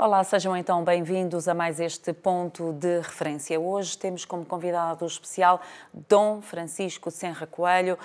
Olá, sejam então bem-vindos a mais este ponto de referência. Hoje temos como convidado especial Dom Francisco Senra Coelho,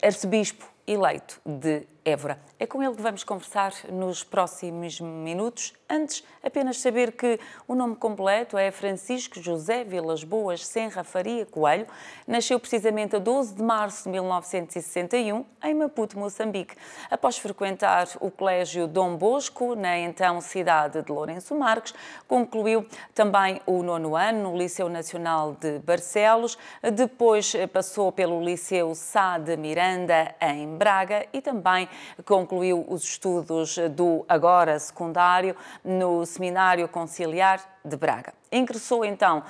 arcebispo eleito de Évora. É com ele que vamos conversar nos próximos minutos. Antes, apenas saber que o nome completo é Francisco José Vilas Boas Senra Faria Coelho. Nasceu precisamente a 12 de março de 1961, em Maputo, Moçambique. Após frequentar o Colégio Dom Bosco, na então cidade de Lourenço Marques, concluiu também o 9º ano no Liceu Nacional de Barcelos. Depois passou pelo Liceu Sá de Miranda, em Braga, e também concluiu os estudos do agora secundário no Seminário Conciliar de Braga. Ingressou então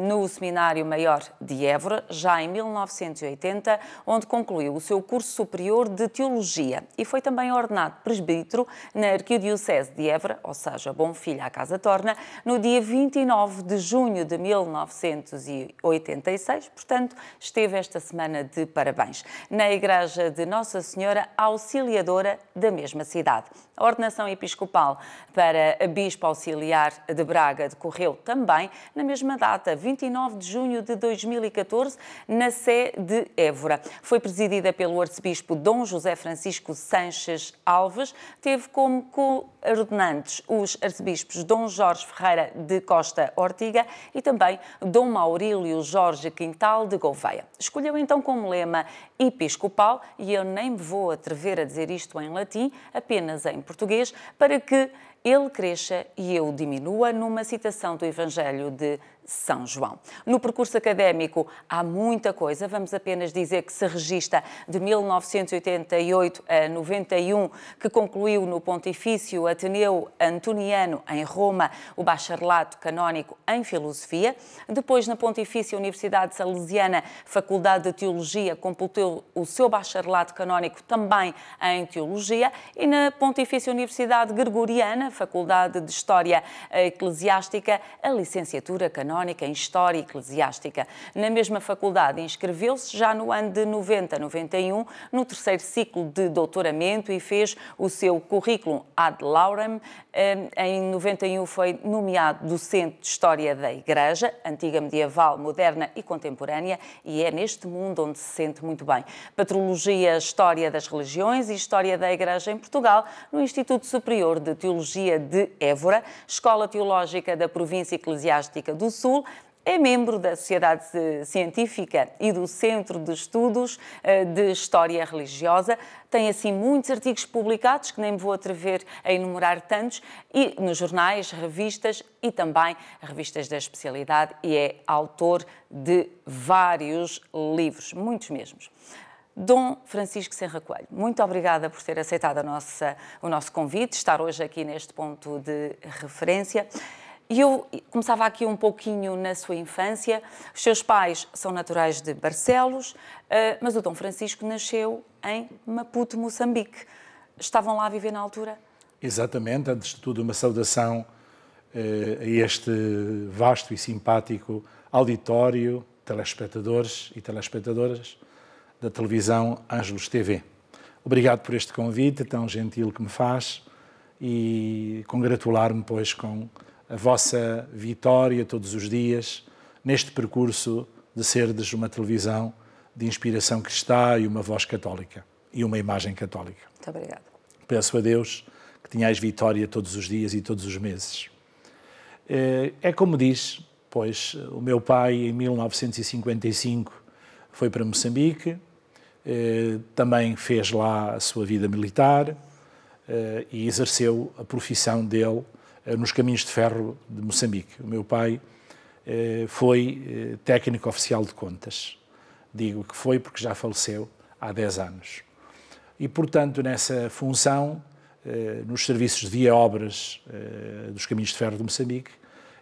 no Seminário Maior de Évora, já em 1980, onde concluiu o seu curso superior de Teologia e foi também ordenado presbítero na Arquidiocese de Évora, ou seja, bom filho à casa torna, no dia 29 de junho de 1986, portanto, esteve esta semana de parabéns, na Igreja de Nossa Senhora Auxiliadora da mesma cidade. A ordenação episcopal para Bispo Auxiliar de Braga decorreu também na mesma data, 29 de junho de 2014, na Sé de Évora. Foi presidida pelo arcebispo Dom José Francisco Sanches Alves, teve como coordenantes os arcebispos Dom Jorge Ferreira de Costa Ortiga e também Dom Maurílio Jorge Quintal de Gouveia. Escolheu então como lema episcopal, e eu nem me vou atrever a dizer isto em latim, apenas em português, para que ele cresça e eu diminua, numa citação do Evangelho de São João. No percurso académico há muita coisa, vamos apenas dizer que se registra de 1988 a 91, que concluiu no Pontifício Ateneu Antoniano, em Roma, o bacharelato canónico em Filosofia. Depois, na Pontifícia Universidade Salesiana, Faculdade de Teologia, completou o seu bacharelato canónico também em Teologia. E na Pontifícia Universidade Gregoriana, Faculdade de História Eclesiástica, a licenciatura canónica em História Eclesiástica. Na mesma faculdade inscreveu-se já no ano de 90-91 no terceiro ciclo de doutoramento e fez o seu currículo ad laurem. Em 91 foi nomeado docente de História da Igreja, antiga, medieval, moderna e contemporânea, e é neste mundo onde se sente muito bem. Patrologia, História das Religiões e História da Igreja em Portugal, no Instituto Superior de Teologia de Évora, Escola Teológica da Província Eclesiástica do Sul. É membro da Sociedade Científica e do Centro de Estudos de História Religiosa. Tem, assim, muitos artigos publicados, que nem me vou atrever a enumerar tantos, e nos jornais, revistas e também revistas da especialidade, e é autor de vários livros, muitos mesmos. Dom Francisco Senra Coelho, muito obrigada por ter aceitado o nosso convite, estar hoje aqui neste ponto de referência. E eu começava aqui um pouquinho na sua infância. Os seus pais são naturais de Barcelos, mas o Dom Francisco nasceu em Maputo, Moçambique. Estavam lá a viver na altura? Exatamente. Antes de tudo, uma saudação a este vasto e simpático auditório, telespectadores e telespectadoras da televisão Ângelos TV. Obrigado por este convite tão gentil que me faz e congratular-me, pois, com a vossa vitória todos os dias neste percurso de serdes uma televisão de inspiração cristã e uma voz católica e uma imagem católica. Muito obrigada. Peço a Deus que tenhais vitória todos os dias e todos os meses. É como diz, pois, o meu pai em 1955 foi para Moçambique, também fez lá a sua vida militar e exerceu a profissão dele nos caminhos de ferro de Moçambique. O meu pai foi técnico oficial de contas. Digo que foi porque já faleceu há 10 anos. E, portanto, nessa função, nos serviços de via-obras dos caminhos de ferro de Moçambique,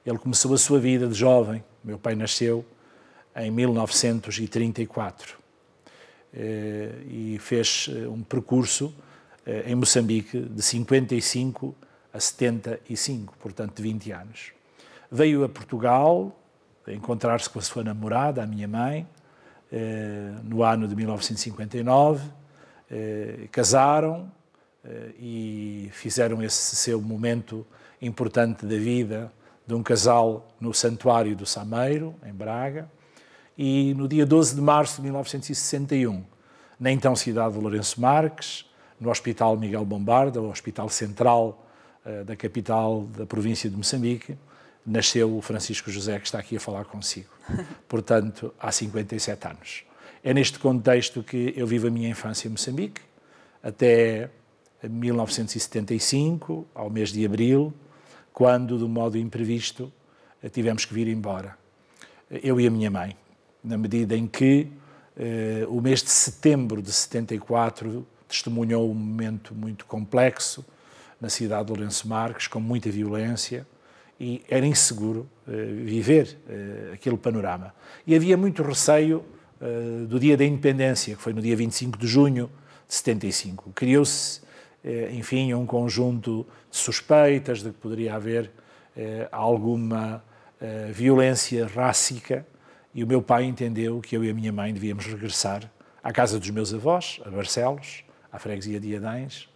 ele começou a sua vida de jovem. O meu pai nasceu em 1934 e fez um percurso em Moçambique de 55 a 75, portanto, de 20 anos. Veio a Portugal encontrar-se com a sua namorada, a minha mãe, no ano de 1959, casaram e fizeram esse seu momento importante da vida de um casal no Santuário do Sameiro, em Braga, e no dia 12 de março de 1961, na então cidade de Lourenço Marques, no Hospital Miguel Bombarda, o Hospital Central da capital da província de Moçambique, nasceu o Francisco José, que está aqui a falar consigo. Portanto, há 57 anos. É neste contexto que eu vivo a minha infância em Moçambique, até 1975, ao mês de abril, quando, de um modo imprevisto, tivemos que vir embora. Eu e a minha mãe, na medida em que o mês de setembro de 74 testemunhou um momento muito complexo na cidade de Lourenço Marques, com muita violência, e era inseguro viver aquele panorama. E havia muito receio do dia da independência, que foi no dia 25 de junho de 75. Criou-se, enfim, um conjunto de suspeitas de que poderia haver alguma violência rássica, e o meu pai entendeu que eu e a minha mãe devíamos regressar à casa dos meus avós, a Barcelos, à freguesia de Adães,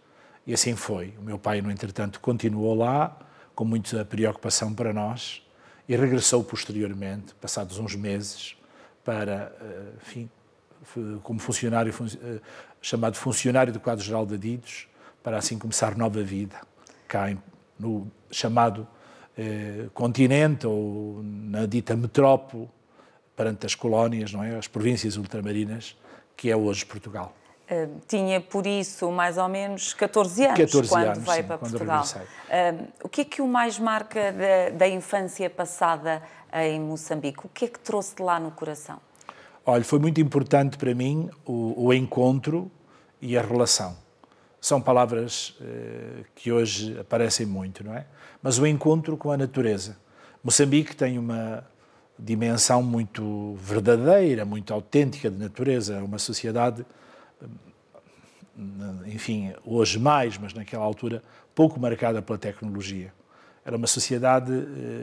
e assim foi. O meu pai, no entretanto, continuou lá, com muita preocupação para nós, e regressou posteriormente, passados uns meses, para, enfim, como funcionário, chamado funcionário do Quadro-Geral de Adidos, para assim começar nova vida, cá no chamado continente, ou na dita metrópole, perante as colónias, não é? As províncias ultramarinas, que é hoje Portugal. Tinha, por isso, mais ou menos 14 anos, quando veio para Portugal. O que é que o mais marca da infância passada em Moçambique? O que é que trouxe de lá no coração? Olha, foi muito importante para mim o encontro e a relação. São palavras que hoje aparecem muito, não é? Mas o encontro com a natureza. Moçambique tem uma dimensão muito verdadeira, muito autêntica de natureza. É uma sociedade, enfim, hoje mais, mas naquela altura, pouco marcada pela tecnologia. Era uma sociedade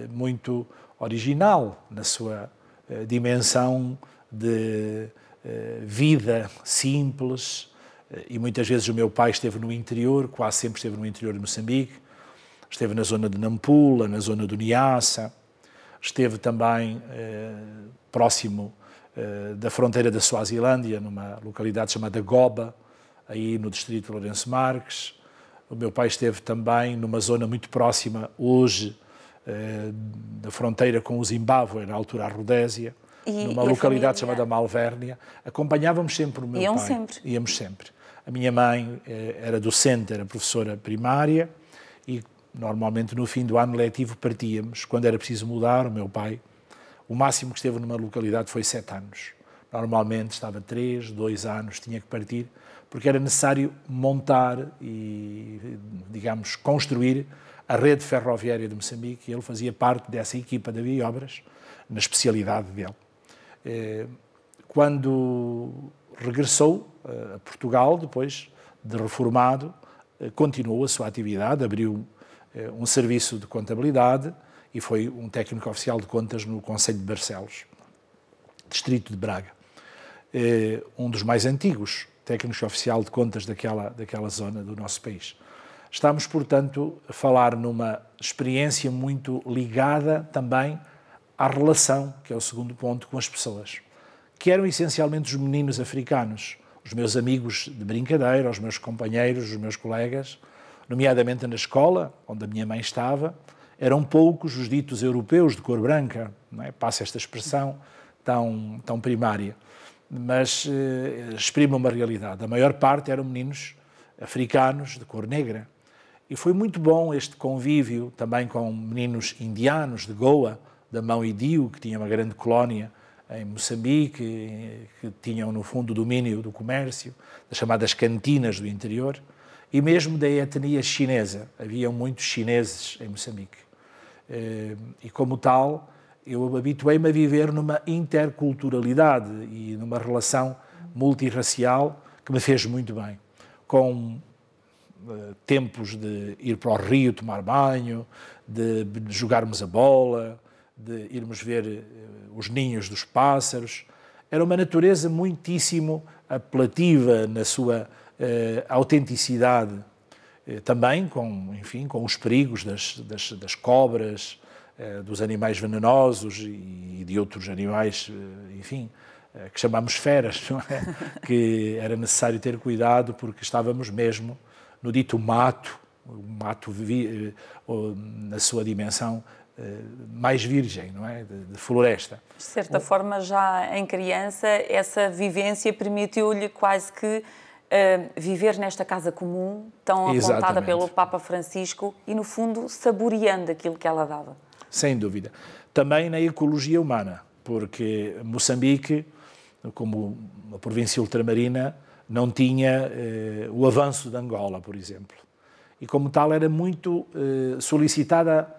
muito original na sua dimensão de vida simples, e muitas vezes o meu pai esteve no interior, quase sempre esteve no interior de Moçambique, esteve na zona de Nampula, na zona do Niassa, esteve também próximo da fronteira da Suazilândia, numa localidade chamada Goba, aí no distrito de Lourenço Marques. O meu pai esteve também numa zona muito próxima, hoje, da fronteira com o Zimbábue, na altura a Rodésia, numa localidade chamada Malvérnia. Acompanhávamos sempre o meu pai. Sempre? Íamos sempre. A minha mãe era docente, era professora primária, e normalmente no fim do ano letivo partíamos. Quando era preciso mudar, o meu pai, o máximo que esteve numa localidade foi 7 anos. Normalmente estava 3, 2 anos, tinha que partir, porque era necessário montar e, digamos, construir a rede ferroviária de Moçambique, e ele fazia parte dessa equipa de Via Obras, na especialidade dele. Quando regressou a Portugal, depois de reformado, continuou a sua atividade, abriu um serviço de contabilidade e foi um técnico oficial de contas no Concelho de Barcelos, distrito de Braga. Um dos mais antigos técnicos oficial de contas daquela zona do nosso país. Estamos, portanto, a falar numa experiência muito ligada também à relação, que é o segundo ponto, com as pessoas, que eram essencialmente os meninos africanos, os meus amigos de brincadeira, os meus companheiros, os meus colegas, nomeadamente na escola, onde a minha mãe estava. Eram poucos os ditos europeus de cor branca, não é? Passa esta expressão tão primária, mas exprime uma realidade. A maior parte eram meninos africanos de cor negra. E foi muito bom este convívio também com meninos indianos de Goa, da Mão Idio, que tinha uma grande colónia em Moçambique, que tinham no fundo o domínio do comércio, das chamadas cantinas do interior, e mesmo da etnia chinesa. Havia muitos chineses em Moçambique. E como tal, eu habituei-me a viver numa interculturalidade e numa relação multirracial que me fez muito bem, com tempos de ir para o rio tomar banho, de jogarmos a bola, de irmos ver os ninhos dos pássaros. Era uma natureza muitíssimo apelativa na sua autenticidade. também enfim, com os perigos das cobras, dos animais venenosos e de outros animais, enfim, que chamamos feras, não é? Que era necessário ter cuidado porque estávamos mesmo no dito mato, na sua dimensão mais virgem, não é? De floresta. De certa forma, já em criança, essa vivência permitiu-lhe quase que viver nesta casa comum, tão apontada pelo Papa Francisco e, no fundo, saboreando aquilo que ela dava. Sem dúvida. Também na ecologia humana, porque Moçambique, como uma província ultramarina, não tinha o avanço de Angola, por exemplo. E como tal era muito solicitada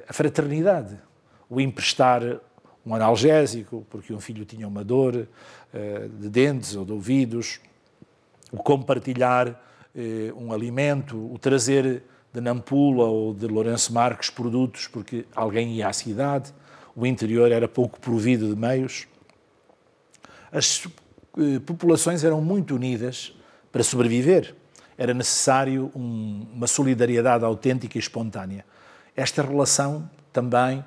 a fraternidade, o emprestar um analgésico, porque um filho tinha uma dor de dentes ou de ouvidos, o compartilhar um alimento, o trazer de Nampula ou de Lourenço Marques produtos, porque alguém ia à cidade, o interior era pouco provido de meios. As populações eram muito unidas para sobreviver. Era necessário uma solidariedade autêntica e espontânea. Esta relação também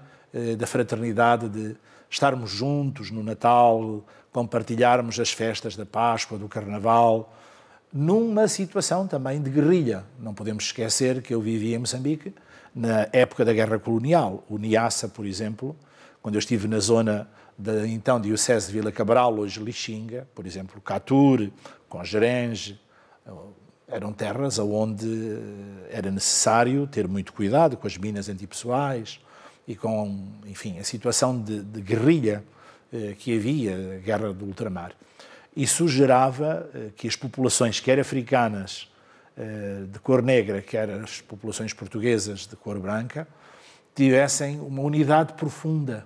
da fraternidade, de estarmos juntos no Natal, compartilharmos as festas da Páscoa, do Carnaval, numa situação também de guerrilha. Não podemos esquecer que eu vivia em Moçambique na época da Guerra Colonial. O Niassa, por exemplo, quando eu estive na zona da então Diocese de Vila Cabral, hoje Lixinga, por exemplo, Catur, Congerenge, eram terras onde era necessário ter muito cuidado com as minas antipessoais e com, enfim, a situação de guerrilha que havia, a guerra do ultramar. Isso gerava que as populações, quer africanas de cor negra, quer as populações portuguesas de cor branca, tivessem uma unidade profunda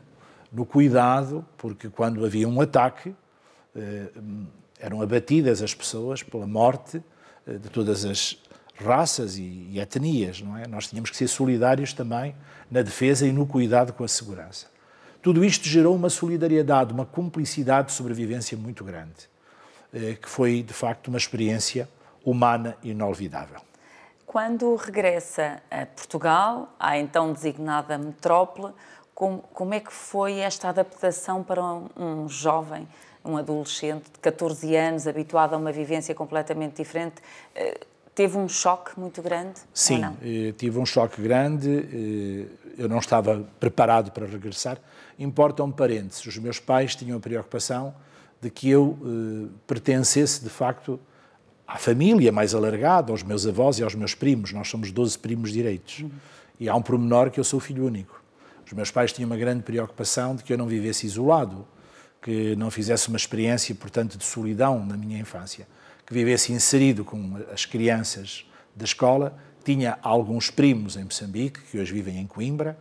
no cuidado, porque quando havia um ataque, eram abatidas as pessoas pela morte de todas as raças e etnias, não é? Nós tínhamos que ser solidários também na defesa e no cuidado com a segurança. Tudo isto gerou uma solidariedade, uma cumplicidade de sobrevivência muito grande, que foi, de facto, uma experiência humana inolvidável. Quando regressa a Portugal, à então designada metrópole, como é que foi esta adaptação para um jovem, um adolescente de 14 anos, habituado a uma vivência completamente diferente? Teve um choque muito grande? Sim, ou não? Tive um choque grande. Eu não estava preparado para regressar. Importa um parênteses. Os meus pais tinham a preocupação de que eu pertencesse, de facto, à família mais alargada, aos meus avós e aos meus primos. Nós somos 12 primos direitos. E há um pormenor que eu sou filho único. Os meus pais tinham uma grande preocupação de que eu não vivesse isolado, que não fizesse uma experiência, portanto, de solidão na minha infância, que vivesse inserido com as crianças da escola. Tinha alguns primos em Moçambique, que hoje vivem em Coimbra,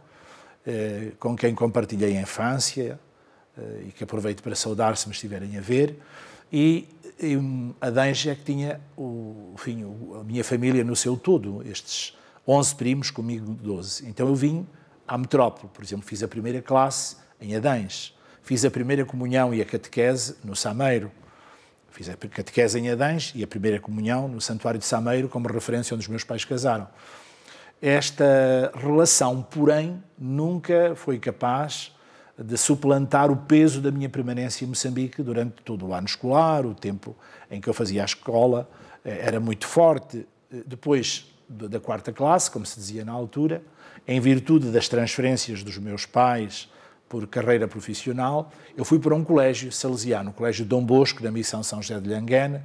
com quem compartilhei a infância e que aproveito para saudar se me estiverem a ver. E a Danja é que tinha a minha família no seu todo, estes 11 primos, comigo 12. Então eu vim à metrópole, por exemplo, fiz a primeira classe em Adães, fiz a primeira comunhão e a catequese no Sameiro, fiz a catequese em Adães e a primeira comunhão no Santuário de Sameiro, como referência onde os meus pais casaram. Esta relação, porém, nunca foi capaz de suplantar o peso da minha permanência em Moçambique durante todo o ano escolar, o tempo em que eu fazia a escola, era muito forte. Depois da quarta classe, como se dizia na altura, em virtude das transferências dos meus pais por carreira profissional, eu fui para um colégio salesiano, o Colégio Dom Bosco, da Missão São José de Lhanguene,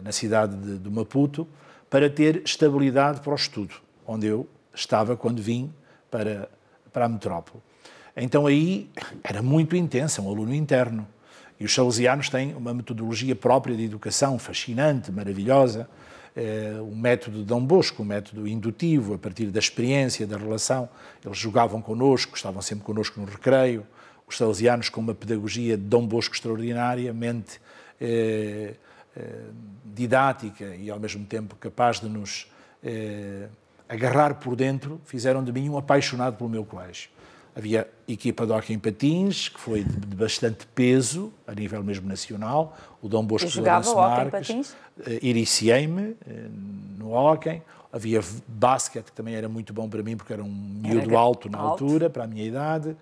na cidade de Maputo, para ter estabilidade para o estudo, onde eu estava quando vim para a metrópole. Então aí era muito intensa, um aluno interno. E os salesianos têm uma metodologia própria de educação fascinante, maravilhosa, o método de Dom Bosco, o método indutivo, a partir da experiência, da relação. Eles jogavam connosco, estavam sempre connosco no recreio. Os salesianos com uma pedagogia de Dom Bosco extraordinariamente didática e ao mesmo tempo capaz de nos agarrar por dentro, fizeram de mim um apaixonado pelo meu colégio. Havia equipa de hóquei em patins, que foi de bastante peso, a nível mesmo nacional. O Dom Bosco de Lourenço Marques. Iniciei-me no hóquei. Havia basquete, que também era muito bom para mim, porque era um miúdo alto na altura, para a minha idade.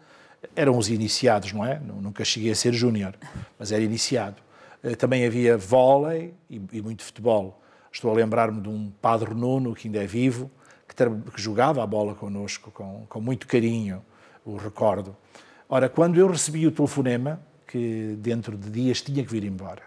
Eram os iniciados, não é? Nunca cheguei a ser júnior, mas era iniciado. Também havia vôlei e muito futebol. Estou a lembrar-me de um Padre Nuno, que ainda é vivo, que jogava a bola connosco com muito carinho, o recordo. Ora, quando eu recebi o telefonema, que dentro de dias tinha que vir embora,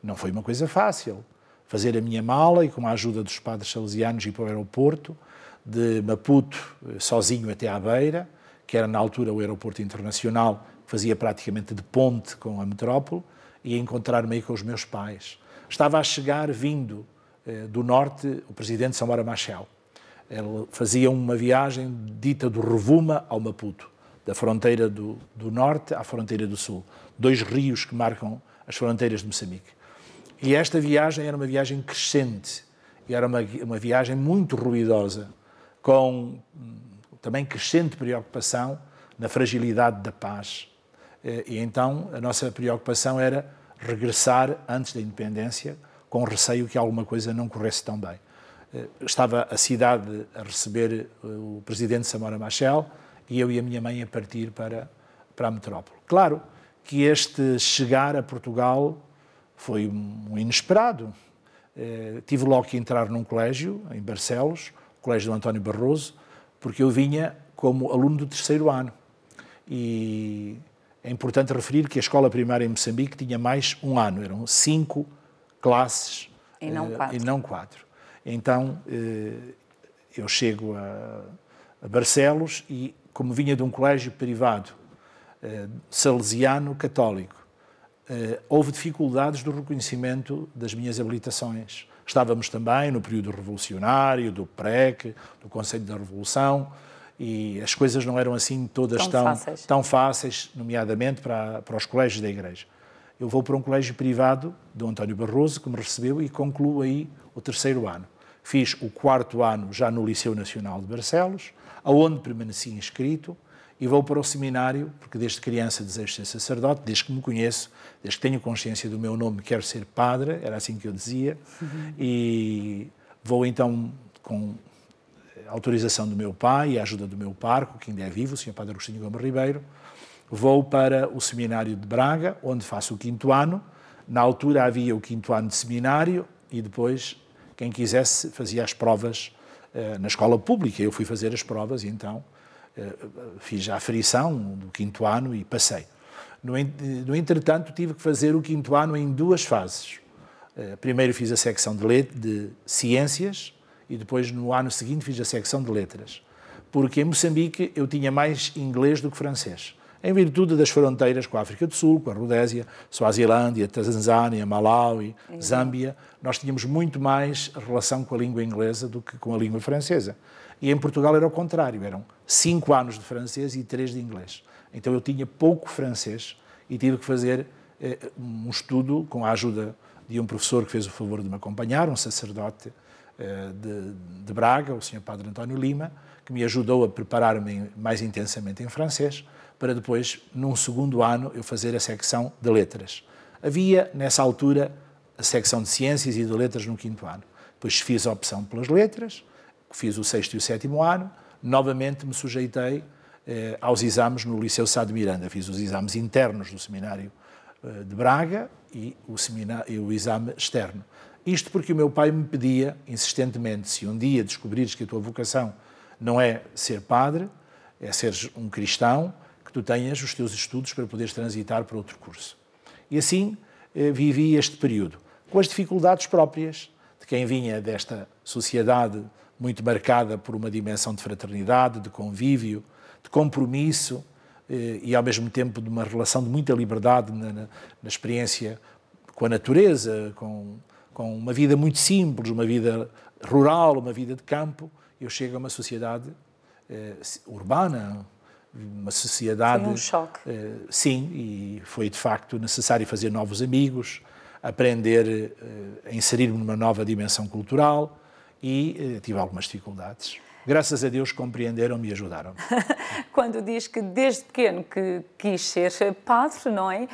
não foi uma coisa fácil. Fazer a minha mala e, com a ajuda dos padres salesianos, ir para o aeroporto, de Maputo, sozinho até à Beira, que era na altura o aeroporto internacional, que fazia praticamente de ponte com a metrópole, e encontrar-me aí com os meus pais. Estava a chegar, vindo do norte, o presidente Samora Machel. Ele fazia uma viagem dita do Rovuma ao Maputo, da fronteira do norte à fronteira do sul. 2 rios que marcam as fronteiras de Moçambique. E esta viagem era uma viagem crescente, e era uma viagem muito ruidosa, com também crescente preocupação na fragilidade da paz. E então a nossa preocupação era regressar antes da independência, com receio que alguma coisa não corresse tão bem. Estava a cidade a receber o presidente Samora Machel e eu e a minha mãe a partir para a metrópole. Claro que este chegar a Portugal foi um inesperado. Tive logo que entrar num colégio, em Barcelos, o Colégio do António Barroso, porque eu vinha como aluno do 3º ano. E é importante referir que a escola primária em Moçambique tinha mais um ano, eram 5 classes e não 4. Então, eu chego a Barcelos e, como vinha de um colégio privado salesiano católico, houve dificuldades do reconhecimento das minhas habilitações. Estávamos também no período revolucionário, do PREC, do Conselho da Revolução, e as coisas não eram assim todas tão fáceis, nomeadamente para os colégios da Igreja. Eu vou para um colégio privado do António Barroso, que me recebeu, e concluo aí o 3º ano. Fiz o 4º ano já no Liceu Nacional de Barcelos, aonde permaneci inscrito, e vou para o seminário, porque desde criança desejo ser sacerdote, desde que me conheço, desde que tenho consciência do meu nome, quero ser padre, era assim que eu dizia, e vou então com a autorização do meu pai e a ajuda do meu parco, que ainda é vivo, o Sr. Padre Agostinho Gomes Ribeiro, vou para o seminário de Braga, onde faço o 5º ano. Na altura havia o 5º ano de seminário e depois, quem quisesse, fazia as provas na escola pública. Eu fui fazer as provas e então fiz a aferição do 5º ano e passei. No entretanto, tive que fazer o 5º ano em 2 fases. Primeiro fiz a secção de Ciências e depois, no ano seguinte, fiz a secção de Letras. Porque em Moçambique eu tinha mais inglês do que francês, em virtude das fronteiras com a África do Sul, com a Rodésia, Suazilândia, Tanzânia, Malawi, Zâmbia. Nós tínhamos muito mais relação com a língua inglesa do que com a língua francesa. E em Portugal era o contrário, eram 5 anos de francês e 3 de inglês. Então eu tinha pouco francês e tive que fazer um estudo com a ajuda de um professor que fez o favor de me acompanhar, um sacerdote de Braga, o Sr. Padre António Lima, que me ajudou a preparar-me mais intensamente em francês, para depois, num 2º ano, eu fazer a secção de Letras. Havia, nessa altura, a secção de Ciências e de Letras no 5º ano. Depois fiz a opção pelas Letras, fiz o 6º e o 7º ano, novamente me sujeitei aos exames no Liceu Sá de Miranda. Fiz os exames internos do Seminário de Braga e o exame externo. Isto porque o meu pai me pedia insistentemente: se um dia descobrires que a tua vocação não é ser padre, é seres um cristão, que tu tenhas os teus estudos para poderes transitar para outro curso. E assim vivi este período, com as dificuldades próprias de quem vinha desta sociedade muito marcada por uma dimensão de fraternidade, de convívio, de compromisso e, ao mesmo tempo, de uma relação de muita liberdade na experiência com a natureza, com uma vida muito simples, uma vida rural, uma vida de campo. Eu chego a uma sociedade urbana, uma sociedade... Foi um choque. Sim, e foi de facto necessário fazer novos amigos, aprender a inserir-me numa nova dimensão cultural e tive algumas dificuldades. graças a Deus, compreenderam-me e ajudaram-me. Quando diz que desde pequeno que quis ser padre, não é?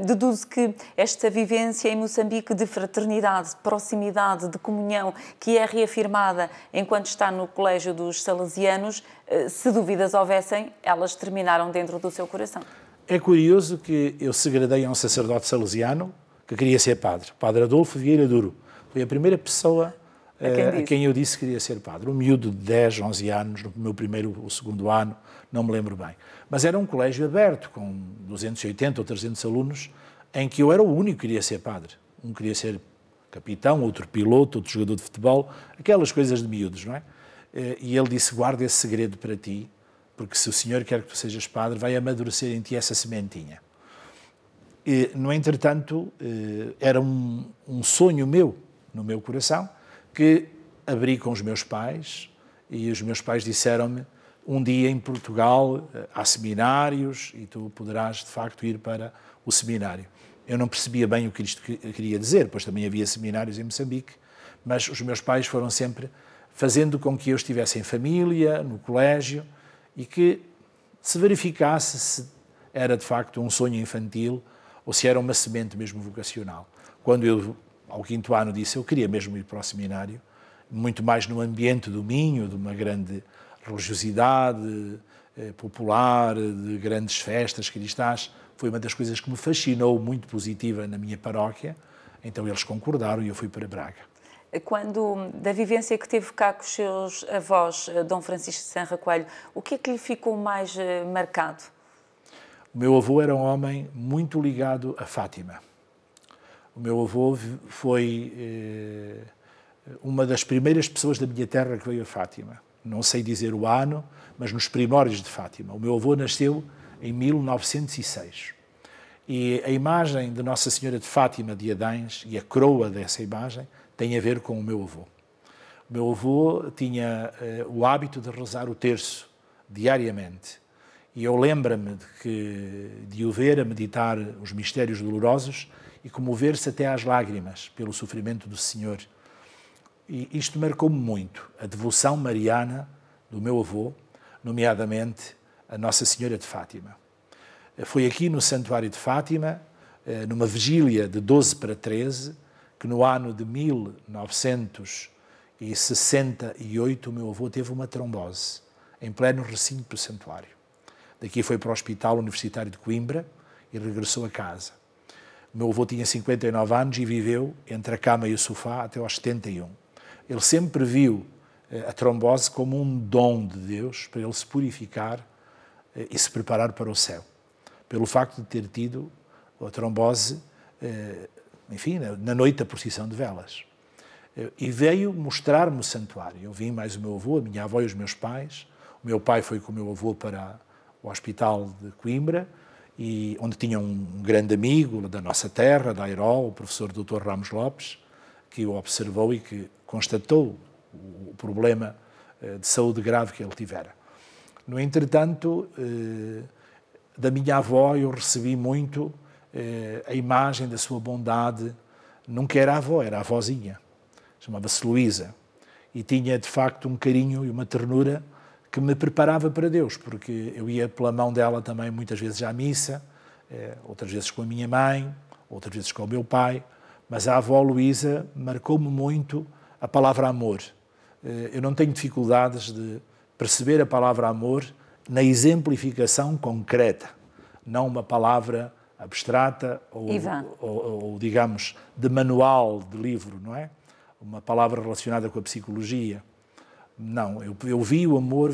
Deduzo que esta vivência em Moçambique de fraternidade, de proximidade, de comunhão, que é reafirmada enquanto está no Colégio dos Salesianos, se dúvidas houvessem, elas terminaram dentro do seu coração. É curioso que eu segredei a um sacerdote salesiano que queria ser padre, o padre Adolfo Vieira Duro. Foi a primeira pessoa a quem eu disse que queria ser padre. Um miúdo de 10, 11 anos, no meu primeiro ou segundo ano, não me lembro bem. Mas era um colégio aberto, com 280 ou 300 alunos, em que eu era o único que queria ser padre. Um queria ser capitão, outro piloto, outro jogador de futebol, aquelas coisas de miúdos, não é? E ele disse, guarda esse segredo para ti, porque se o Senhor quer que tu sejas padre, vai amadurecer em ti essa sementinha. No entretanto, era um sonho meu, no meu coração, que abri com os meus pais, e os meus pais disseram-me, um dia em Portugal há seminários e tu poderás, de facto, ir para o seminário. Eu não percebia bem o que isto queria dizer, pois também havia seminários em Moçambique, mas os meus pais foram sempre fazendo com que eu estivesse em família, no colégio, e que se verificasse se era, de facto, um sonho infantil ou se era uma semente mesmo vocacional. Quando eu, ao 5º ano, disse eu queria mesmo ir para o seminário, muito mais no ambiente do Minho, de uma grande religiosidade popular, de grandes festas cristãs, foi uma das coisas que me fascinou, muito positiva na minha paróquia. Então eles concordaram e eu fui para Braga. Quando, da vivência que teve cá com os seus avós, Dom Francisco de Serra Coelho, o que é que lhe ficou mais marcado? O meu avô era um homem muito ligado a Fátima. O meu avô foi uma das primeiras pessoas da minha terra que veio a Fátima. Não sei dizer o ano, mas nos primórdios de Fátima. O meu avô nasceu em 1906. E a imagem de Nossa Senhora de Fátima de Adães e a coroa dessa imagem tem a ver com o meu avô. O meu avô tinha o hábito de rezar o terço diariamente. E eu lembro-me de o ver a meditar os mistérios dolorosos e comover-se até às lágrimas pelo sofrimento do Senhor. E isto marcou-me muito, a devoção mariana do meu avô, nomeadamente a Nossa Senhora de Fátima. Foi aqui no Santuário de Fátima, numa vigília de 12 para 13, que no ano de 1968 o meu avô teve uma trombose, em pleno recinto do santuário. Daqui foi para o Hospital Universitário de Coimbra e regressou a casa. O meu avô tinha 59 anos e viveu entre a cama e o sofá até aos 71. Ele sempre viu a trombose como um dom de Deus para ele se purificar e se preparar para o céu. Pelo facto de ter tido a trombose, enfim, na noite da procissão de velas. E veio mostrar-me o santuário. Eu vim mais o meu avô, a minha avó e os meus pais. O meu pai foi com o meu avô para o Hospital de Coimbra, e onde tinha um grande amigo da nossa terra, da Airol, o professor Dr. Ramos Lopes, que o observou e que constatou o problema de saúde grave que ele tivera. No entretanto, da minha avó eu recebi muito a imagem da sua bondade. Nunca era a avó, era a avózinha. Chamava-se Luísa. E tinha, de facto, um carinho e uma ternura que me preparava para Deus, porque eu ia pela mão dela também muitas vezes à missa, outras vezes com a minha mãe, outras vezes com o meu pai, mas a avó Luísa marcou-me muito a palavra amor. Eu não tenho dificuldades de perceber a palavra amor na exemplificação concreta, não uma palavra abstrata ou, digamos, de manual de livro, não é? Uma palavra relacionada com a psicologia. Não, eu vi o amor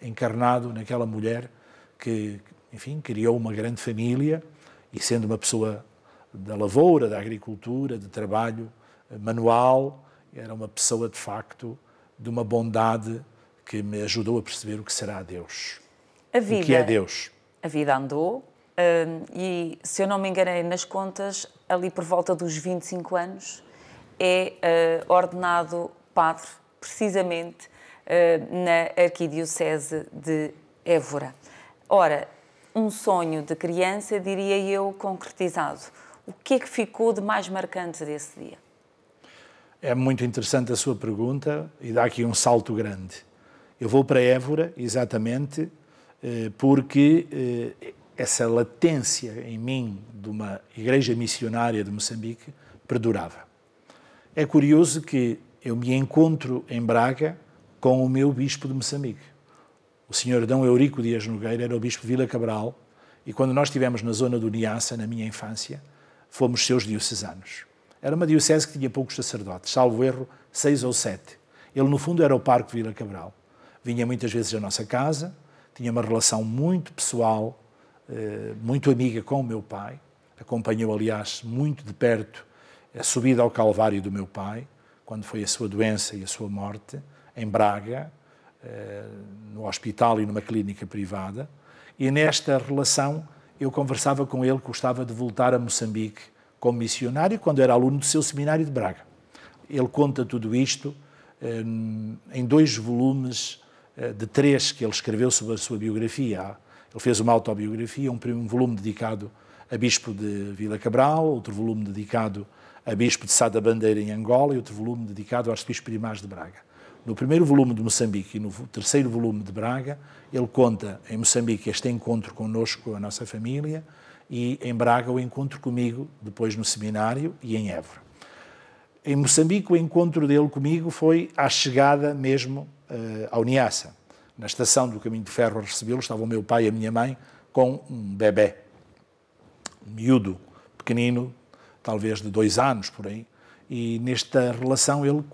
encarnado naquela mulher que, enfim, criou uma grande família e, sendo uma pessoa da lavoura, da agricultura, de trabalho manual, era uma pessoa, de facto, de uma bondade que me ajudou a perceber o que será Deus. O que é Deus. A vida andou e, se eu não me enganei nas contas, ali por volta dos 25 anos, é ordenado padre, precisamente na Arquidiocese de Évora. Ora, um sonho de criança, diria eu, concretizado. O que é que ficou de mais marcante desse dia? É muito interessante a sua pergunta e dá aqui um salto grande. Eu vou para Évora exatamente porque essa latência em mim de uma igreja missionária de Moçambique perdurava. É curioso que eu me encontro em Braga com o meu bispo de Moçambique. O senhor D. Eurico Dias Nogueira era o bispo de Vila Cabral e quando nós estivemos na zona do Niassa, na minha infância, fomos seus diocesanos. Era uma diocese que tinha poucos sacerdotes, salvo erro, 6 ou 7. Ele, no fundo, era o parque de Vila Cabral. Vinha muitas vezes à nossa casa, tinha uma relação muito pessoal, muito amiga com o meu pai, acompanhou, aliás, muito de perto a subida ao Calvário do meu pai, quando foi a sua doença e a sua morte, em Braga, no hospital e numa clínica privada. E nesta relação eu conversava com ele que gostava de voltar a Moçambique como missionário, quando era aluno do seu seminário de Braga. Ele conta tudo isto em 2 volumes de 3 que ele escreveu sobre a sua biografia. Ele fez uma autobiografia, um volume dedicado a bispo de Vila Cabral, outro volume dedicado a bispo de Sá da Bandeira, em Angola, e outro volume dedicado ao arcebispo Primaz de Braga. No primeiro volume de Moçambique e no terceiro volume de Braga, ele conta em Moçambique este encontro connosco, a nossa família, e em Braga o encontro comigo, depois no seminário e em Évora. Em Moçambique o encontro dele comigo foi à chegada mesmo ao Niassa. Na estação do Caminho de Ferro a recebê-lo estava o meu pai e a minha mãe com um bebé, um miúdo, pequenino, talvez de 2 anos, por aí. E nesta relação ele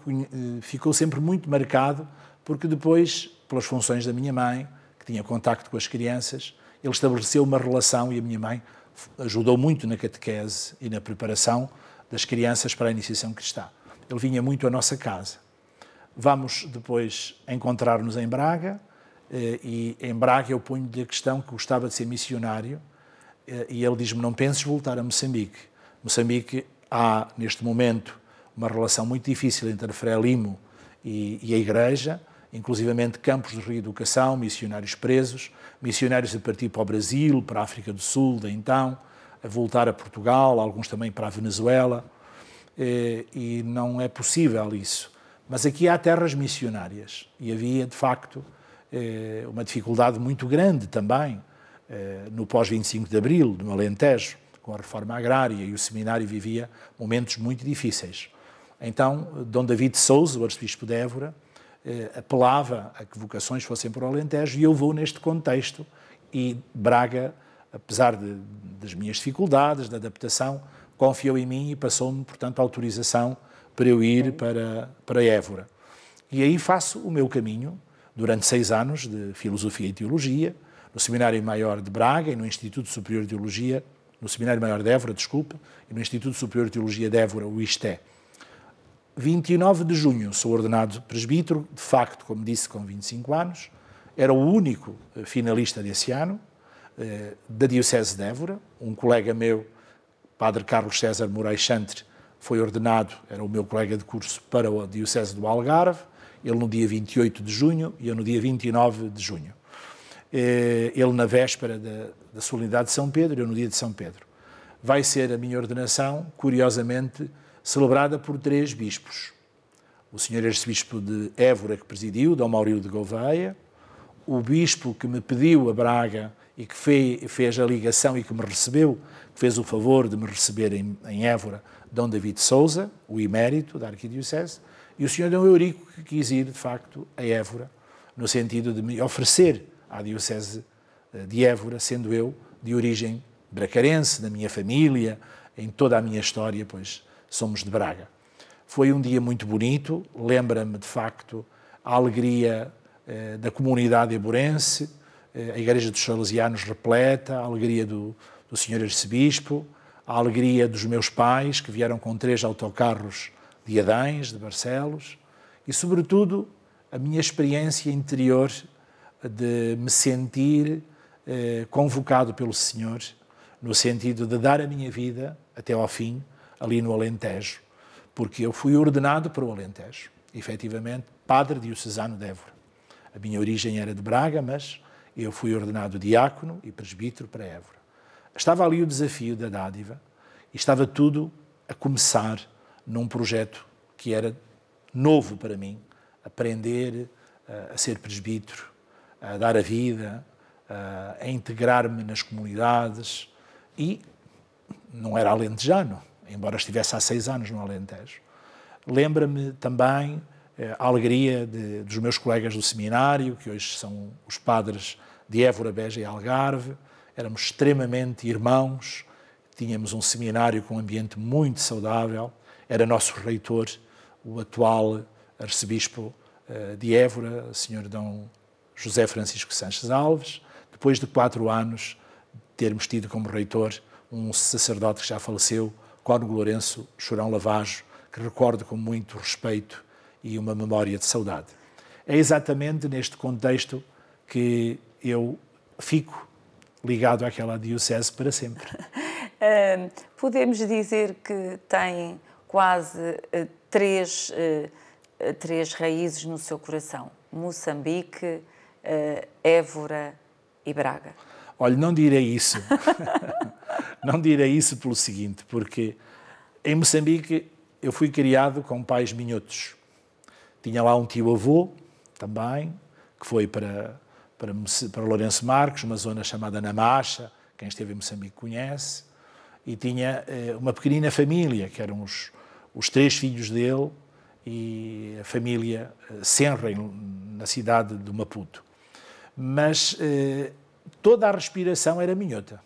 ficou sempre muito marcado, porque depois, pelas funções da minha mãe, que tinha contacto com as crianças, ele estabeleceu uma relação e a minha mãe ajudou muito na catequese e na preparação das crianças para a iniciação cristã. Ele vinha muito à nossa casa. Vamos depois encontrar-nos em Braga, e em Braga eu ponho-lhe a questão que gostava de ser missionário, e ele diz-me, não penses voltar a Moçambique. Moçambique há, neste momento, uma relação muito difícil entre a Frelimo e a Igreja, inclusivamente campos de reeducação, missionários presos, missionários a partir para o Brasil, para a África do Sul, de então, a voltar a Portugal, alguns também para a Venezuela, e não é possível isso. Mas aqui há terras missionárias e havia, de facto, uma dificuldade muito grande também no pós-25 de Abril, no Alentejo, com a reforma agrária, e o seminário vivia momentos muito difíceis. Então, Dom David de Sousa, o arcebispo de Évora, apelava a que vocações fossem para o Alentejo, e eu vou neste contexto, e Braga, apesar das minhas dificuldades, da adaptação, confiou em mim e passou-me, portanto, a autorização para eu ir para Évora. E aí faço o meu caminho, durante 6 anos de Filosofia e Teologia, no Seminário Maior de Braga e no Instituto Superior de Teologia, no Seminário Maior de Évora, desculpa, e no Instituto Superior de Teologia de Évora, o ISTE. 29 de junho sou ordenado presbítero, de facto, como disse, com 25 anos. Era o único finalista desse ano, da Diocese de Évora. Um colega meu, Padre Carlos César Moraes Chantre, foi ordenado, era o meu colega de curso, para a Diocese do Algarve, ele no dia 28 de junho e eu no dia 29 de junho. Ele na véspera da solenidade de São Pedro, eu no dia de São Pedro. Vai ser a minha ordenação, curiosamente, celebrada por 3 bispos. O senhor arcebispo de Évora, que presidiu, Dom Maurílio de Gouveia, o bispo que me pediu a Braga e que fez a ligação e que me recebeu, que fez o favor de me receber em Évora, Dom David de Sousa, o emérito da Arquidiocese, e o senhor Dom Eurico, que quis ir, de facto, a Évora, no sentido de me oferecer à Diocese de Évora, sendo eu de origem bracarense, da minha família, em toda a minha história, pois somos de Braga. Foi um dia muito bonito, lembra-me, de facto, a alegria da comunidade eburense, a Igreja dos Salesianos repleta, a alegria do senhor arcebispo, a alegria dos meus pais, que vieram com 3 autocarros de Adães, de Barcelos, e, sobretudo, a minha experiência interior de me sentir convocado pelo Senhor, no sentido de dar a minha vida até ao fim, ali no Alentejo, porque eu fui ordenado para o Alentejo, efetivamente, padre diocesano de Évora. A minha origem era de Braga, mas eu fui ordenado diácono e presbítero para Évora. Estava ali o desafio da dádiva e estava tudo a começar num projeto que era novo para mim, aprender a ser presbítero, a dar a vida, a integrar-me nas comunidades e não era alentejano, embora estivesse há 6 anos no Alentejo. Lembra-me também a alegria dos meus colegas do seminário, que hoje são os padres de Évora, Beja e Algarve. Éramos extremamente irmãos, tínhamos um seminário com um ambiente muito saudável. Era nosso reitor, o atual arcebispo de Évora, o Sr. D. José Francisco Sanches Alves, depois de 4 anos termos tido como reitor um sacerdote que já faleceu, Cónigo Lourenço Chorão Lavajo, que recordo com muito respeito e uma memória de saudade. É exatamente neste contexto que eu fico ligado àquela diocese para sempre. Podemos dizer que tem quase três raízes no seu coração: Moçambique, Évora e Braga. Olha, não direi isso. Não direi isso pelo seguinte, porque em Moçambique eu fui criado com pais minhotos. Tinha lá um tio-avô também, que foi para Lourenço Marques, uma zona chamada Namacha, quem esteve em Moçambique conhece, e tinha uma pequenina família, que eram os 3 filhos dele e a família Senra, na cidade de Maputo. Mas toda a respiração era minhota.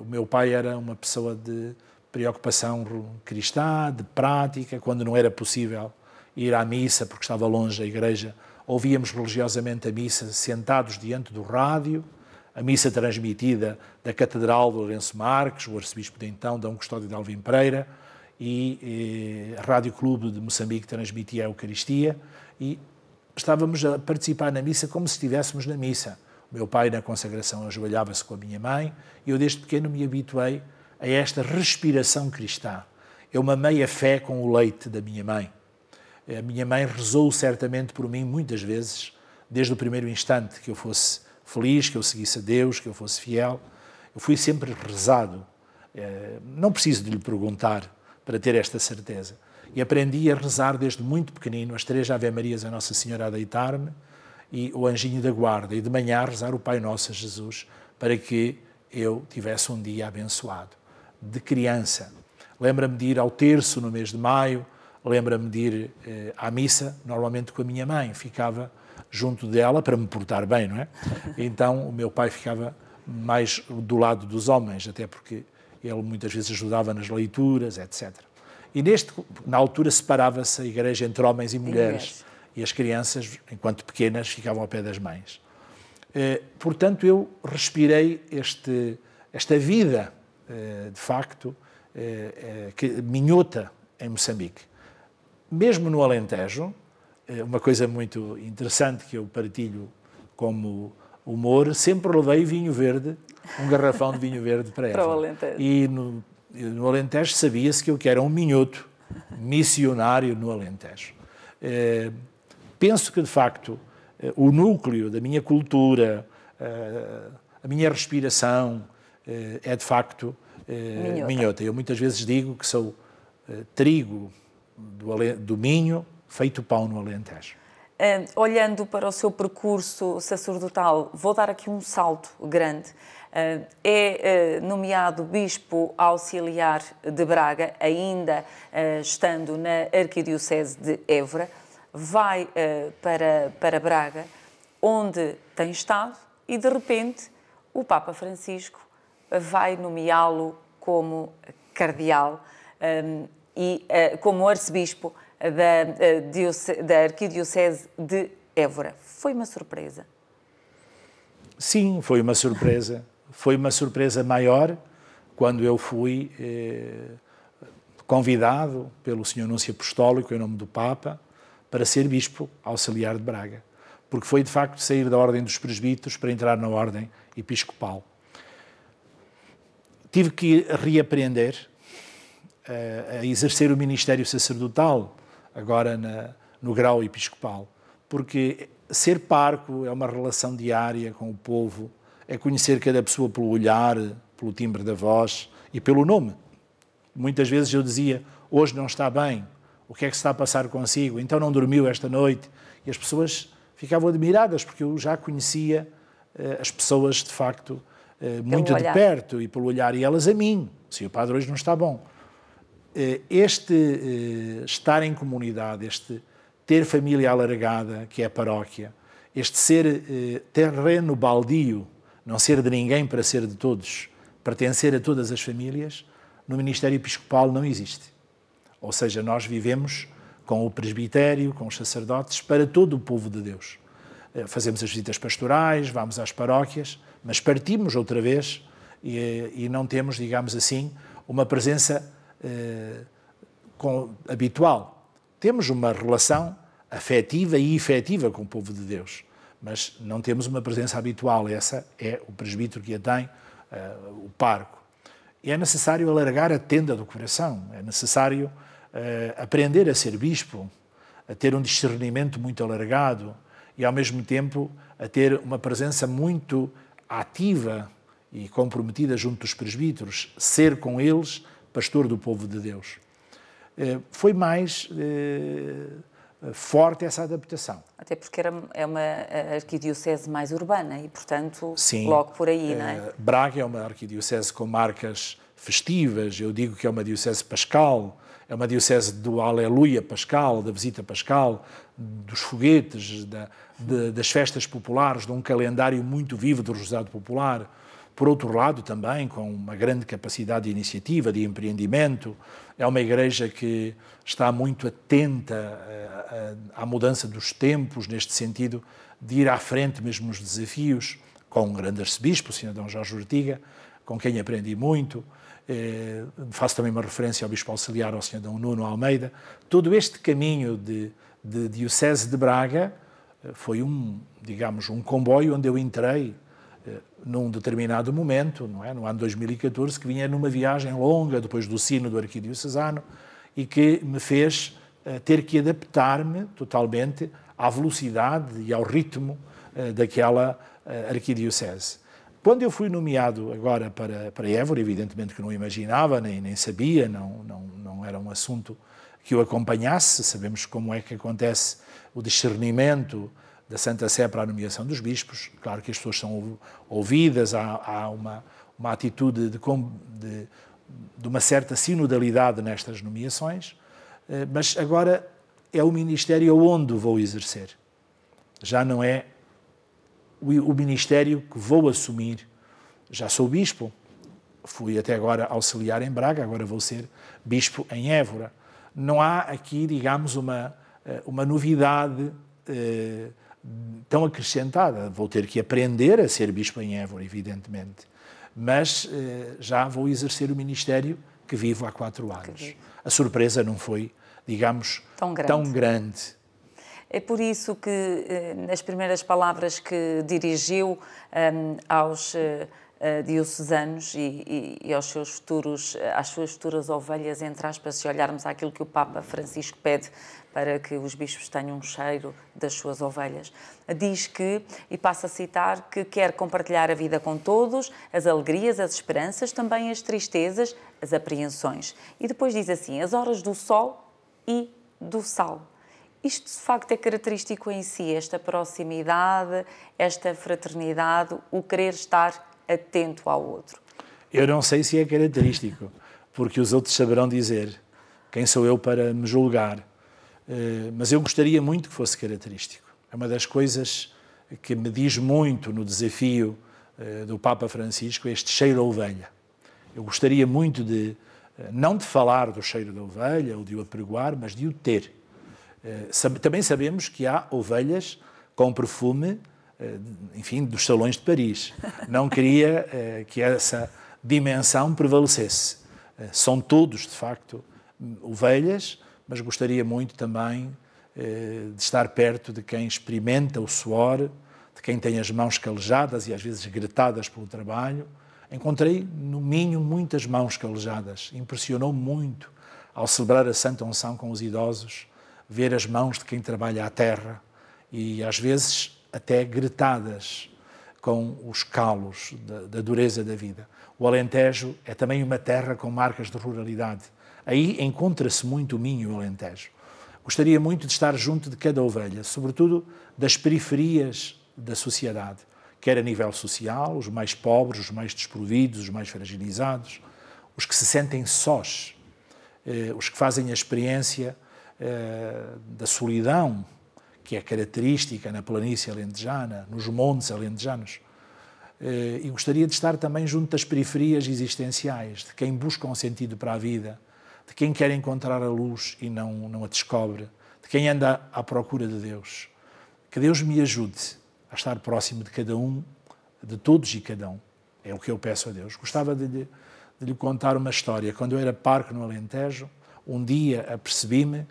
O meu pai era uma pessoa de preocupação cristã, de prática. Quando não era possível ir à missa, porque estava longe da igreja, ouvíamos religiosamente a missa sentados diante do rádio, a missa transmitida da Catedral de Lourenço Marques, o arcebispo de então, D. Custódio de Alvim Pereira, e a Rádio Clube de Moçambique transmitia a Eucaristia, e estávamos a participar na missa como se estivéssemos na missa. O meu pai, na consagração, ajoelhava-se com a minha mãe, e eu desde pequeno me habituei a esta respiração cristã. Eu mamei a fé com o leite da minha mãe. A minha mãe rezou certamente por mim muitas vezes, desde o primeiro instante, que eu fosse feliz, que eu seguisse a Deus, que eu fosse fiel. Eu fui sempre rezado. Não preciso de lhe perguntar para ter esta certeza. E aprendi a rezar desde muito pequenino, as 3 Ave-Marias a Nossa Senhora a deitar-me e o Anjinho da Guarda, e de manhã a rezar o Pai Nosso a Jesus, para que eu tivesse um dia abençoado. De criança. Lembra-me de ir ao terço no mês de maio, lembra-me de ir à missa, normalmente com a minha mãe. Ficava junto dela para me portar bem, não é? Então o meu pai ficava mais do lado dos homens, até porque ele muitas vezes ajudava nas leituras, etc. E na altura separava-se a igreja entre homens e mulheres. E as crianças, enquanto pequenas, ficavam ao pé das mães. Portanto, eu respirei esta vida, de facto, minhota em Moçambique. Mesmo no Alentejo, uma coisa muito interessante que eu partilho como humor, sempre levei vinho verde, um garrafão de vinho verde para Évora. Para o Alentejo. E no Alentejo sabia-se que eu era um minhoto missionário no Alentejo. Penso que, de facto, o núcleo da minha cultura, a minha respiração, é, de facto, minhota. Eu muitas vezes digo que sou trigo do Minho, feito pão no Alentejo. Olhando para o seu percurso sacerdotal, vou dar aqui um salto grande. É nomeado Bispo Auxiliar de Braga, ainda estando na Arquidiocese de Évora. Vai para Braga, onde tem estado, e de repente o Papa Francisco vai nomeá-lo como cardeal e como arcebispo da Arquidiocese de Évora. Foi uma surpresa? Sim, foi uma surpresa. Foi uma surpresa maior quando eu fui convidado pelo Sr. Núncio Apostólico, em nome do Papa, para ser Bispo Auxiliar de Braga. Porque foi, de facto, sair da Ordem dos Presbíteros para entrar na Ordem Episcopal. Tive que reaprender a exercer o ministério sacerdotal, agora no grau episcopal, porque ser parco é uma relação diária com o povo, é conhecer cada pessoa pelo olhar, pelo timbre da voz e pelo nome. Muitas vezes eu dizia, hoje não está bem, o que é que se está a passar consigo? Então não dormiu esta noite? E as pessoas ficavam admiradas, porque eu já conhecia as pessoas, de facto, muito de perto e pelo olhar, e elas a mim. Se o padre hoje não está bom. Este estar em comunidade, este ter família alargada, que é a paróquia, este ser terreno baldio, não ser de ninguém para ser de todos, pertencer a todas as famílias, no ministério episcopal não existe. Ou seja, nós vivemos com o presbitério, com os sacerdotes, para todo o povo de Deus. Fazemos as visitas pastorais, vamos às paróquias, mas partimos outra vez e não temos, digamos assim, uma presença habitual. Temos uma relação afetiva e efetiva com o povo de Deus, mas não temos uma presença habitual. Essa é o presbítero que a tem, o pároco. E é necessário alargar a tenda do coração, é necessário aprender a ser bispo, a ter um discernimento muito alargado e, ao mesmo tempo, a ter uma presença muito ativa e comprometida junto dos presbíteros, ser com eles pastor do povo de Deus. Foi mais forte essa adaptação. Até porque é uma arquidiocese mais urbana e, portanto, sim, logo por aí, não é? Braga é uma arquidiocese com marcas festivas, eu digo que é uma diocese pascal, é uma diocese do Aleluia Pascal, da visita pascal, dos foguetes, das festas populares, de um calendário muito vivo do Rosado Popular. Por outro lado, também, com uma grande capacidade de iniciativa, de empreendimento. É uma igreja que está muito atenta à mudança dos tempos, neste sentido de ir à frente mesmo nos desafios, com um grande arcebispo, o Sr. D. Jorge Ortiga, com quem aprendi muito. Faço também uma referência ao bispo auxiliar, ao Sr. D. Nuno Almeida. Todo este caminho de diocese de Braga foi digamos, um comboio onde eu entrei num determinado momento, não é? No ano 2014, que vinha numa viagem longa, depois do sínodo arquidiocesano, e que me fez ter que adaptar-me totalmente à velocidade e ao ritmo daquela arquidiocese. Quando eu fui nomeado agora para Évora, evidentemente que não imaginava, nem sabia, não era um assunto que eu acompanhasse. Sabemos como é que acontece o discernimento da Santa Sé para a nomeação dos bispos. Claro que as pessoas são ouvidas, há uma atitude de uma certa sinodalidade nestas nomeações, mas agora é o ministério onde vou exercer. Já não é o ministério que vou assumir. Já sou bispo, fui até agora auxiliar em Braga, agora vou ser bispo em Évora. Não há aqui, digamos, uma novidade tão acrescentada. Vou ter que aprender a ser bispo em Évora, evidentemente, mas já vou exercer o ministério que vivo há 4 anos. A surpresa não foi, digamos, tão grande. É por isso que, nas primeiras palavras que dirigiu aos diocesanos e às suas futuras ovelhas, entre aspas, se olharmos àquilo que o Papa Francisco pede para que os bispos tenham um cheiro das suas ovelhas, diz que, e passo a citar, que quer compartilhar a vida com todos, as alegrias, as esperanças, também as tristezas, as apreensões. E depois diz assim, as horas do sol e do sal. Isto, de facto, é característico em si, esta proximidade, esta fraternidade, o querer estar atento ao outro. Eu não sei se é característico, porque os outros saberão dizer quem sou eu para me julgar, mas eu gostaria muito que fosse característico. É uma das coisas que me diz muito no desafio do Papa Francisco, este cheiro a ovelha. Eu gostaria muito não de falar do cheiro da ovelha ou de o apregoar, mas de o ter. Também sabemos que há ovelhas com perfume, enfim, dos salões de Paris. Não queria que essa dimensão prevalecesse. São todos, de facto, ovelhas, mas gostaria muito também de estar perto de quem experimenta o suor, de quem tem as mãos calejadas e às vezes gretadas pelo trabalho. Encontrei no Minho muitas mãos calejadas. Impressionou-me muito ao celebrar a Santa Unção com os idosos, ver as mãos de quem trabalha a terra e às vezes até gretadas com os calos da dureza da vida. O Alentejo é também uma terra com marcas de ruralidade. Aí encontra-se muito o Minho e o Alentejo. Gostaria muito de estar junto de cada ovelha, sobretudo das periferias da sociedade, quer a nível social, os mais pobres, os mais desprovidos, os mais fragilizados, os que se sentem sós, os que fazem a experiência da solidão, que é característica na planície alentejana, nos montes alentejanos. E gostaria de estar também junto das periferias existenciais, de quem busca um sentido para a vida, de quem quer encontrar a luz e não a descobre, de quem anda à procura de Deus. Que Deus me ajude a estar próximo de cada um, de todos e cada um. É o que eu peço a Deus. Gostava de lhe contar uma história. Quando eu era parco no Alentejo, um dia apercebi-me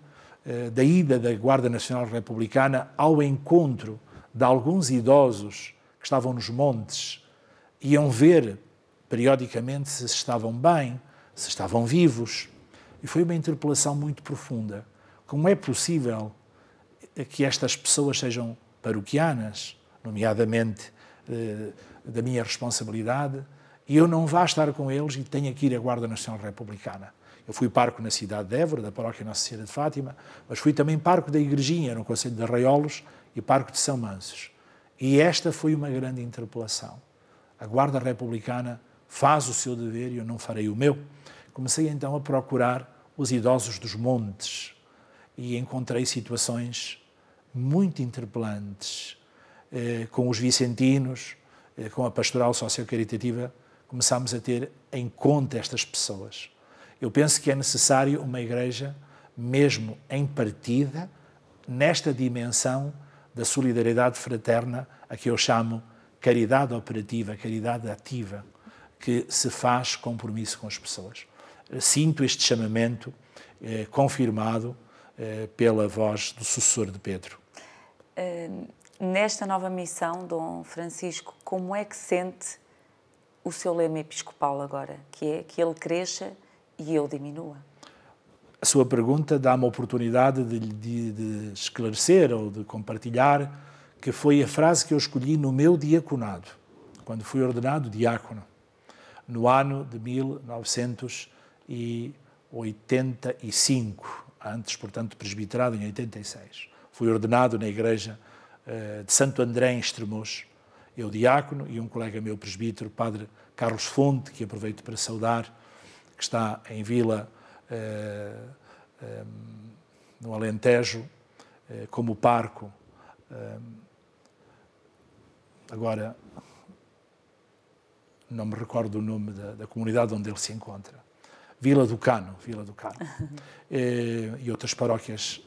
da ida da Guarda Nacional Republicana ao encontro de alguns idosos que estavam nos montes, iam ver periodicamente se estavam bem, se estavam vivos. E foi uma interpelação muito profunda. Como é possível que estas pessoas sejam paroquianas, nomeadamente da minha responsabilidade, e eu não vá estar com eles e tenha que ir à Guarda Nacional Republicana? Eu fui parco na cidade de Évora, da paróquia Nossa Senhora de Fátima, mas fui também parco da Igrejinha, no concelho de Arraiolos, e parco de São Mansos. E esta foi uma grande interpelação. A Guarda Republicana faz o seu dever e eu não farei o meu. Comecei então a procurar os idosos dos montes e encontrei situações muito interpelantes. Com os vicentinos, com a pastoral sociocaritativa, começámos a ter em conta estas pessoas. Eu penso que é necessário uma igreja, mesmo em partida, nesta dimensão da solidariedade fraterna, a que eu chamo caridade operativa, caridade ativa, que se faz compromisso com as pessoas. Sinto este chamamento confirmado pela voz do sucessor de Pedro. Nesta nova missão, Dom Francisco, como é que sente o seu lema episcopal agora, que é que ele cresça e eu diminua? A sua pergunta dá-me a oportunidade de esclarecer ou de compartilhar que foi a frase que eu escolhi no meu diaconado, quando fui ordenado diácono, no ano de 1985, antes, portanto, presbiterado em 86. Fui ordenado na igreja de Santo André, em Estremoz, eu diácono e um colega meu presbítero, padre Carlos Fonte, que aproveito para saudar, que está em Vila, no Alentejo, como parco. Agora, não me recordo o nome da comunidade onde ele se encontra. Vila do Cano. E outras paróquias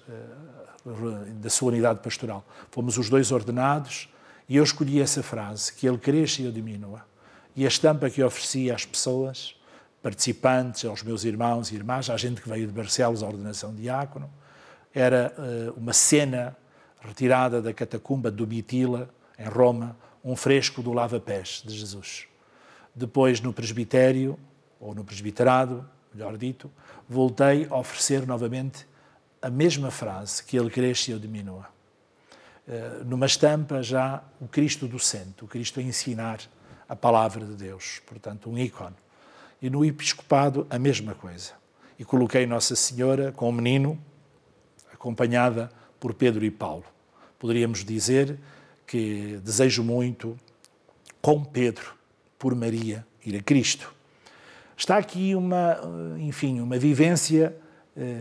da sua unidade pastoral. Fomos os dois ordenados e eu escolhi essa frase, que ele cresça e eu diminua. E a estampa que eu oferecia às pessoas, participantes, aos meus irmãos e irmãs, à gente que veio de Barcelos à ordenação de diácono, era uma cena retirada da catacumba do Domitila, em Roma, um fresco do lava-pés de Jesus. Depois, no presbitério, ou no presbiterado, melhor dito, voltei a oferecer novamente a mesma frase, que ele cresça e eu diminua. Numa estampa já o Cristo docente, o Cristo a ensinar a palavra de Deus, portanto um ícone. E no episcopado a mesma coisa. E coloquei Nossa Senhora com o menino, acompanhada por Pedro e Paulo. Poderíamos dizer que desejo muito, com Pedro, por Maria, ir a Cristo. Está aqui uma vivência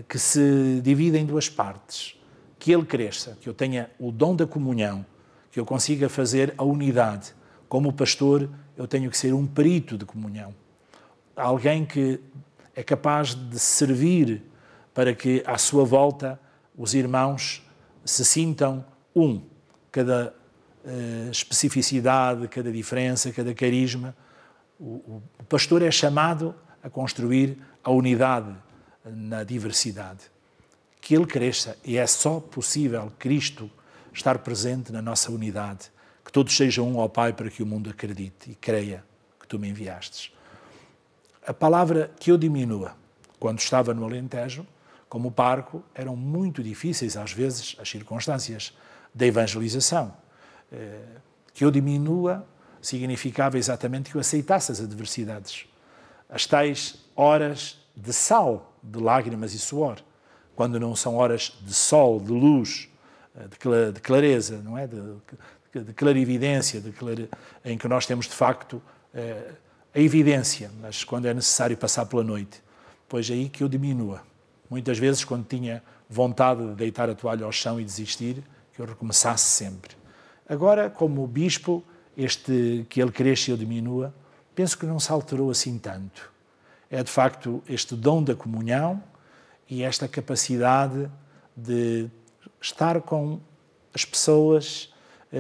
que se divide em duas partes. Que ele cresça, que eu tenha o dom da comunhão, que eu consiga fazer a unidade. Como pastor, eu tenho que ser um perito de comunhão. Alguém que é capaz de servir para que, à sua volta, os irmãos se sintam um. Cada especificidade, cada diferença, cada carisma. O pastor é chamado a construir a unidade na diversidade. Que ele cresça, e é só possível Cristo estar presente na nossa unidade. Que todos sejam um, ó Pai, para que o mundo acredite e creia que tu me enviastes. A palavra que eu diminua, quando estava no Alentejo, como parco, eram muito difíceis, às vezes, as circunstâncias da evangelização. Que eu diminua significava exatamente que eu aceitasse as adversidades. As tais horas de sal, de lágrimas e suor, quando não são horas de sol, de luz, de clareza, não é? De clarividência, em que nós temos de facto a evidência, mas quando é necessário passar pela noite, pois é aí que eu diminua. Muitas vezes, quando tinha vontade de deitar a toalha ao chão e desistir, que eu recomeçasse sempre. Agora, como bispo, que ele cresça e eu diminua, penso que não se alterou assim tanto. É de facto este dom da comunhão e esta capacidade de estar com as pessoas,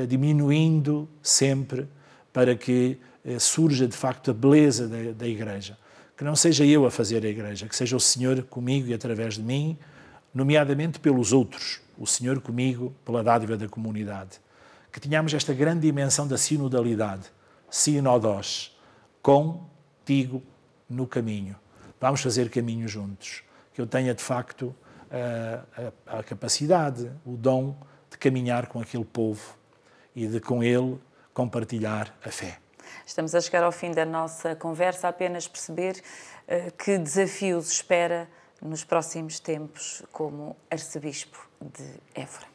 diminuindo sempre, para que surja de facto a beleza da Igreja. Que não seja eu a fazer a Igreja, que seja o Senhor comigo e através de mim, nomeadamente pelos outros, o Senhor comigo pela dádiva da comunidade. Que tenhamos esta grande dimensão da sinodalidade, sinodós, contigo no caminho. Vamos fazer caminho juntos. Que eu tenha, de facto, a capacidade, o dom de caminhar com aquele povo e de, com ele, compartilhar a fé. Estamos a chegar ao fim da nossa conversa, apenas perceber que desafios espera nos próximos tempos como arcebispo de Évora.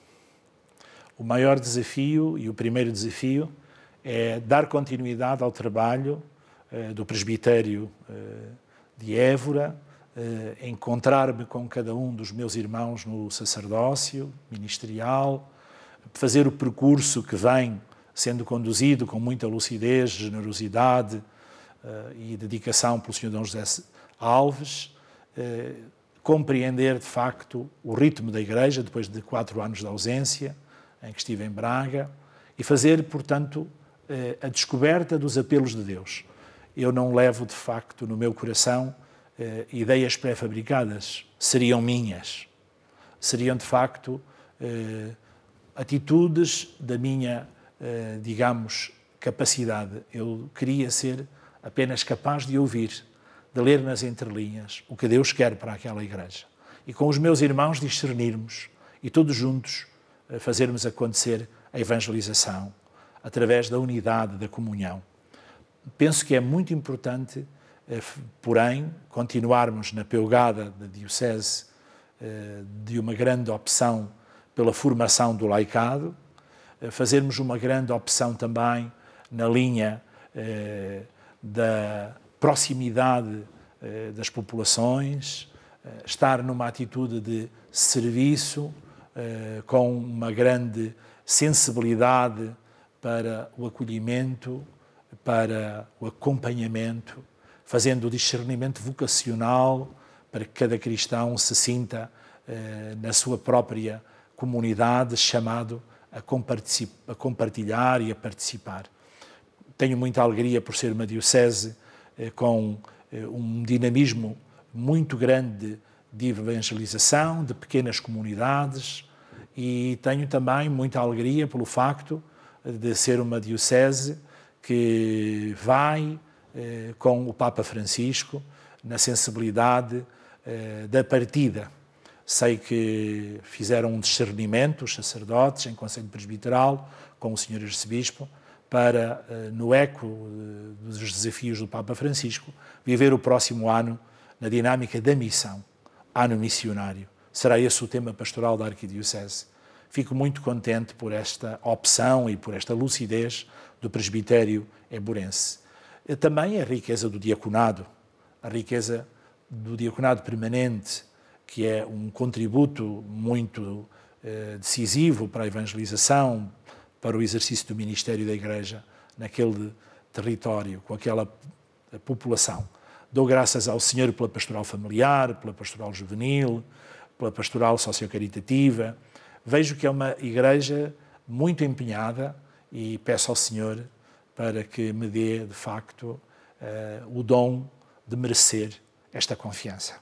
O maior desafio e o primeiro desafio é dar continuidade ao trabalho do presbitério de Évora, encontrar-me com cada um dos meus irmãos no sacerdócio ministerial, fazer o percurso que vem sendo conduzido com muita lucidez, generosidade e dedicação pelo Sr. Dom José Alves, compreender de facto o ritmo da Igreja depois de 4 anos de ausência, em que estive em Braga, e fazer, portanto, a descoberta dos apelos de Deus. Eu não levo, de facto, no meu coração ideias pré-fabricadas, seriam minhas. Seriam, de facto, atitudes da minha, digamos, capacidade. Eu queria ser apenas capaz de ouvir, de ler nas entrelinhas o que Deus quer para aquela Igreja. E com os meus irmãos discernirmos e todos juntos fazermos acontecer a evangelização através da unidade, da comunhão. Penso que é muito importante, porém, continuarmos na pegada da Diocese de uma grande opção pela formação do laicado, fazermos uma grande opção também na linha da proximidade das populações, estar numa atitude de serviço, com uma grande sensibilidade para o acolhimento, para o acompanhamento, fazendo o discernimento vocacional para que cada cristão se sinta na sua própria comunidade chamado a compartilhar e a participar. Tenho muita alegria por ser uma diocese com um dinamismo muito grande de evangelização, de pequenas comunidades, e tenho também muita alegria pelo facto de ser uma diocese que vai com o Papa Francisco na sensibilidade da partida. Sei que fizeram um discernimento, os sacerdotes, em Conselho Presbiteral, com o Sr. Arcebispo, para, no eco dos desafios do Papa Francisco, viver o próximo ano na dinâmica da missão, ano missionário. Será esse o tema pastoral da Arquidiocese. Fico muito contente por esta opção e por esta lucidez do presbitério évorense. Também a riqueza do diaconado, a riqueza do diaconado permanente, que é um contributo muito decisivo para a evangelização, para o exercício do ministério da Igreja naquele território, com aquela população. Dou graças ao Senhor pela pastoral familiar, pela pastoral juvenil, pela pastoral sociocaritativa. Vejo que é uma Igreja muito empenhada e peço ao Senhor para que me dê, de facto, o dom de merecer esta confiança.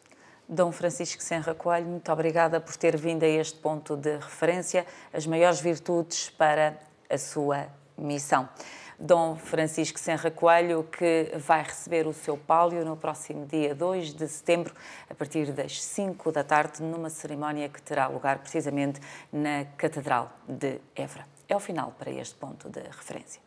Dom Francisco Senra Coelho, muito obrigada por ter vindo a este ponto de referência, as maiores virtudes para a sua missão. Dom Francisco Senra Coelho, que vai receber o seu pálio no próximo dia 2 de setembro, a partir das 5 da tarde, numa cerimónia que terá lugar precisamente na Catedral de Évora. É o final para este ponto de referência.